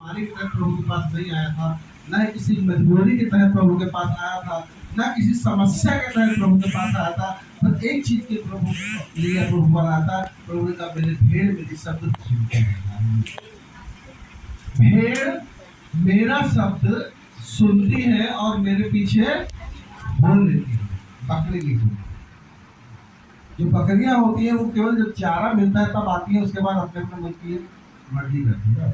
बीमारी के तहत प्रभु के पास नहीं आया था, न किसी मजबूरी के तहत प्रभु के पास आया था, न किसी समस्या के तहत प्रभु के पास आया था, पर एक चीज के प्रभु लिए प्रभु बनाया था। प्रभु का मेरे भेड़ मेरी शब्द सुनते हैं। भेड़ मेरा शब्द सुनती है और मेरे पीछे बोल लेती है। बकरी की जो बकरियां होती है वो केवल जब चारा मिलता है तब आती है, उसके बाद अपने अपने मन की मर्जी करती है।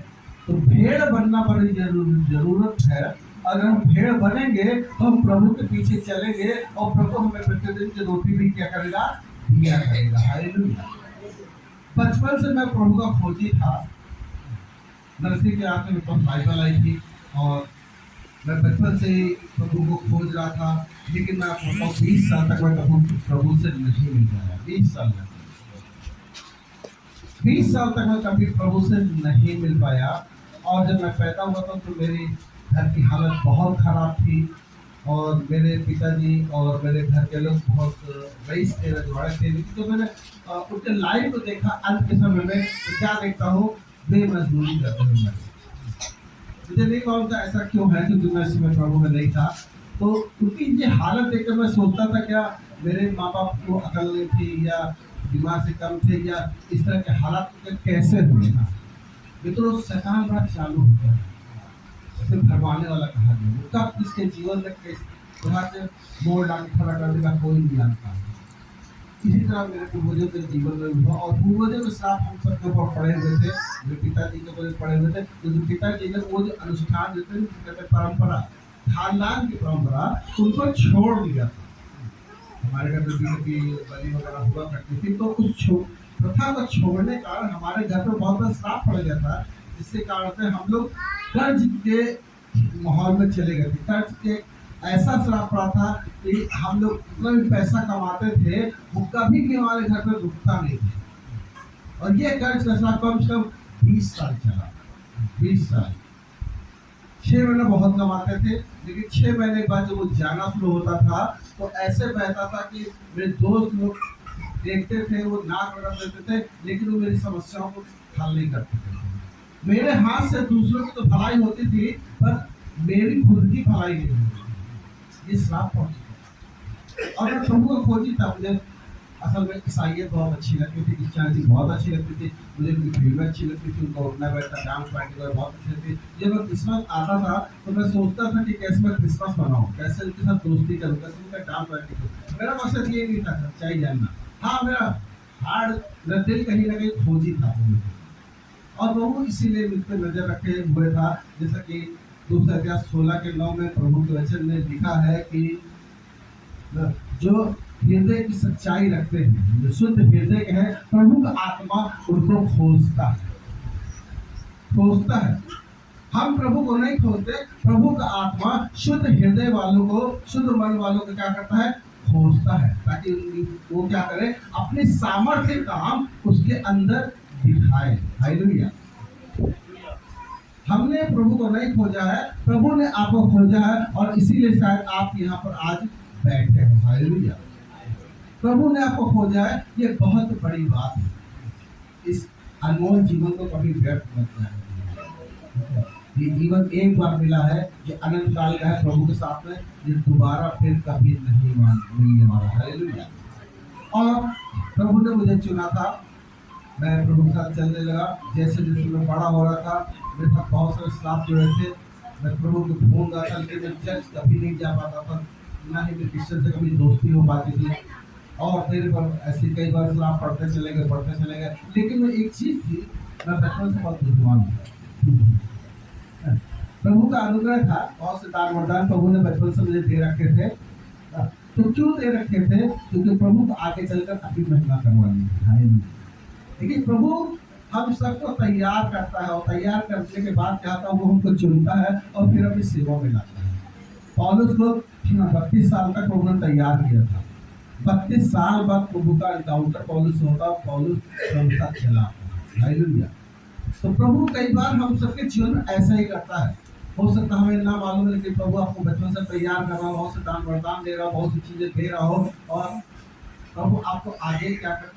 तो भेड़ बनना बड़ी जरूरत है। अगर हम भेड़ बनेंगे तो हम प्रभु के पीछे चलेंगे और प्रभु हमें प्रतिदिन की रोटी भी क्या करेगा, दिया करेगा। हालेलुया। बचपन से मैं प्रभु का खोजी था। नर्सरी के आते में तो बाइबल आई थी और मैं बचपन से ही प्रभु को खोज रहा था, लेकिन मैं आपको 20 साल तक मैं प्रभु से नहीं मिल पाया। 20 साल तक मैं कभी प्रभु से नहीं मिल पाया। और जब मैं पैदा हुआ था तो मेरी घर की हालत बहुत खराब थी और मेरे पिताजी और मेरे घर के लोग बहुत रईस थे, रजवाड़े थे। लेकिन तो मैंने उनके लाइफ को देखा अंत के समय में, तो क्या देखता हूँ, बेमजदूरी करते हुए। मुझे नहीं मालूम था ऐसा क्यों है, क्योंकि मैं इस समय प्रभु में नहीं था। तो उनकी ये हालत देखकर मैं सोचता था क्या मेरे माँ बाप को अकल नहीं थी या दिमाग से कम थे या इस तरह के हालात कैसे हुए ना। ये तो शैतान बड़ा चालू होता है, उसे भरमाने वाला कहा गया। कब किसके जीवन में कैसे वहाँ से मोड़ डाल खड़ा कर देगा कोई नहीं जानता। इसी तरह मेरे पूर्वजों के जीवन में हुआ और पूर्वजों के साथ हम सबके ऊपर पड़े हुए थे। मेरे पिताजी के ऊपर पड़े हुए थे, तो जो पिताजी ने वो जो अनुष्ठान देते हैं परंपरा, खानदान की परंपरा, उनको छोड़ दिया था। हमारे घर में भी बलि वगैरह हुआ करती थी, तो उस प्रथा को छोड़ने का हमारे घर पर बहुत बड़ा श्राप पड़ गया था, जिसके कारण से हम लोग कर्ज के माहौल में चले गए थे। कर्ज के ऐसा श्राप पड़ा था कि हम लोग जितना भी पैसा कमाते थे वो कभी भी हमारे घर पर रुकता नहीं था। और ये कर्ज का श्राप कम से कम 20 साल चला। 20 साल 6 महीने बहुत कमाते थे, लेकिन 6 महीने के बाद जब वो जाना शुरू होता था तो ऐसे बहता था कि मेरे दोस्त लोग देखते थे, वो नाक रगड़ देते थे, लेकिन वो मेरी समस्याओं को हल नहीं करते थे। मेरे हाथ से दूसरों की तो भलाई होती थी, पर मेरी खुद की भलाई नहीं होती। ये श्राप पहुंची। और मैं प्रभु को खोजी था। मुझे असल में ईसाइयत बहुत अच्छी लगती थी, क्रिश्चियनिटी बहुत अच्छी लगती थी, मुझे उनकी फिल्में अच्छी लगती थी, उनका उठना बैठना डांस पार्टी बहुत अच्छी लगती थी। जब मैं क्रिसमस आता था तो मैं सोचता था कि कैसे मैं क्रिसमस मनाऊँ, कैसे उनके साथ दोस्ती करूँ, कैसे उनका डांस पार्टी करूँ। मेरा मकसद ये नहीं था सच्चाई जानना। हाँ, मेरा दिल कहीं ना कहीं खोजी था और प्रभु इसीलिए मुझ पर नजर रखे हुए था। जैसा कि 2:16 में प्रभु के वचन में लिखा है कि जो हृदय की सच्चाई रखते हैं, जो शुद्ध हृदय के हैं, प्रभु का आत्मा उनको खोजता है। हम प्रभु को नहीं खोजते, प्रभु का आत्मा शुद्ध हृदय वालों को, शुद्ध मन वालों को क्या करता है, खोजता है, ताकि वो क्या करे, अपने सामर्थ्य काम उसके अंदर दिखाए। हालेलुया। हमने प्रभु को नहीं खोजा है, प्रभु ने आपको खोजा है और इसीलिए शायद आप यहाँ पर आज बैठे हो। हालेलुया। प्रभु ने आपको खोजा है, ये बहुत बड़ी बात है। इस अनमोल जीवन को कभी व्यर्थ मत जाए। ये जीवन एक बार मिला है, जो अनंत काल का है प्रभु के साथ में, ये दोबारा फिर कभी नहीं मिलने वाला। हालेलुया। और प्रभु ने मुझे चुना था, मैं प्रभु के साथ चलने लगा। जैसे जैसे मैं बड़ा हो रहा था, मेरे साथ बहुत सारे श्राप जुड़े थे। मैं प्रभु को ढूंढ रहा था, लेकिन मैं चर्च कभी नहीं जा पाता था, ना ही मेरे क्रिश्चियन से कभी दोस्ती हो पाती थी। और मेरे पर ऐसे कई बार श्राप पढ़ते चले गए। लेकिन मैं एक चीज थी, मैं बचपन से बहुत बुद्धिमान हूँ। प्रभु का अनुग्रह था, बहुत से दान वरदान प्रभु ने बचपन से मुझे दे रखे थे। तो क्यों दे रखे थे? क्योंकि प्रभु को आगे चलकर अपनी महिमा करवानी है। लेकिन प्रभु हम सबको तैयार करता है और तैयार करने के बाद क्या होता है, वो हमको चुनता है और फिर अपनी सेवा में लाता है। पौलुस को 32 साल तक प्रभु ने तैयार किया था। 32 साल बाद प्रभु का एनकाउंटर पौलुस होता, पौलुस प्रभु का चला। हालेलुया। तो प्रभु कई बार हम सबके जीवन में ऐसा ही करता है। हो सकता हमें ना मालूम है, लेकिन प्रभु आपको बचपन से तैयार कर रहा हो, बहुत से दान वरदान दे रहा हो, बहुत सी चीजें दे रहा हो, और प्रभु आपको आगे क्या करता